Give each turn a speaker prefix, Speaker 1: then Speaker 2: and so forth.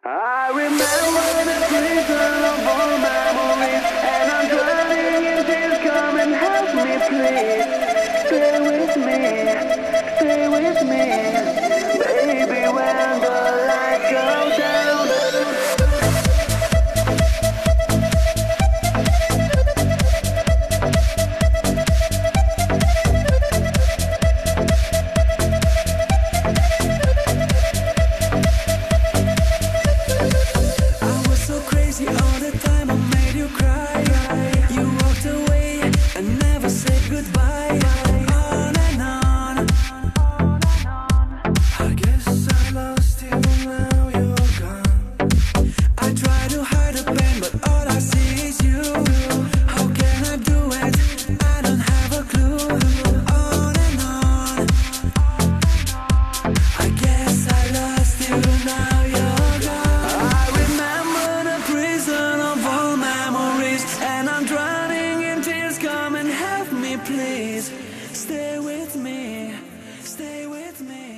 Speaker 1: I remember the prison of all memories, and I'm drowning in tears. Come and help me, please. Stay with me, baby, when the lights go down.
Speaker 2: I was so crazy all the time, I made you cry. You walked away and never said goodbye. On and on. I guess I lost you, now you're gone. I try to hide the pain, but all I see is you. How can I do it? I don't have a clue. On and on. I guess I lost you, now you're gone. I remember the prison of all memories, and I'm drowning in tears. Come and help me, please. Stay with me, stay with me.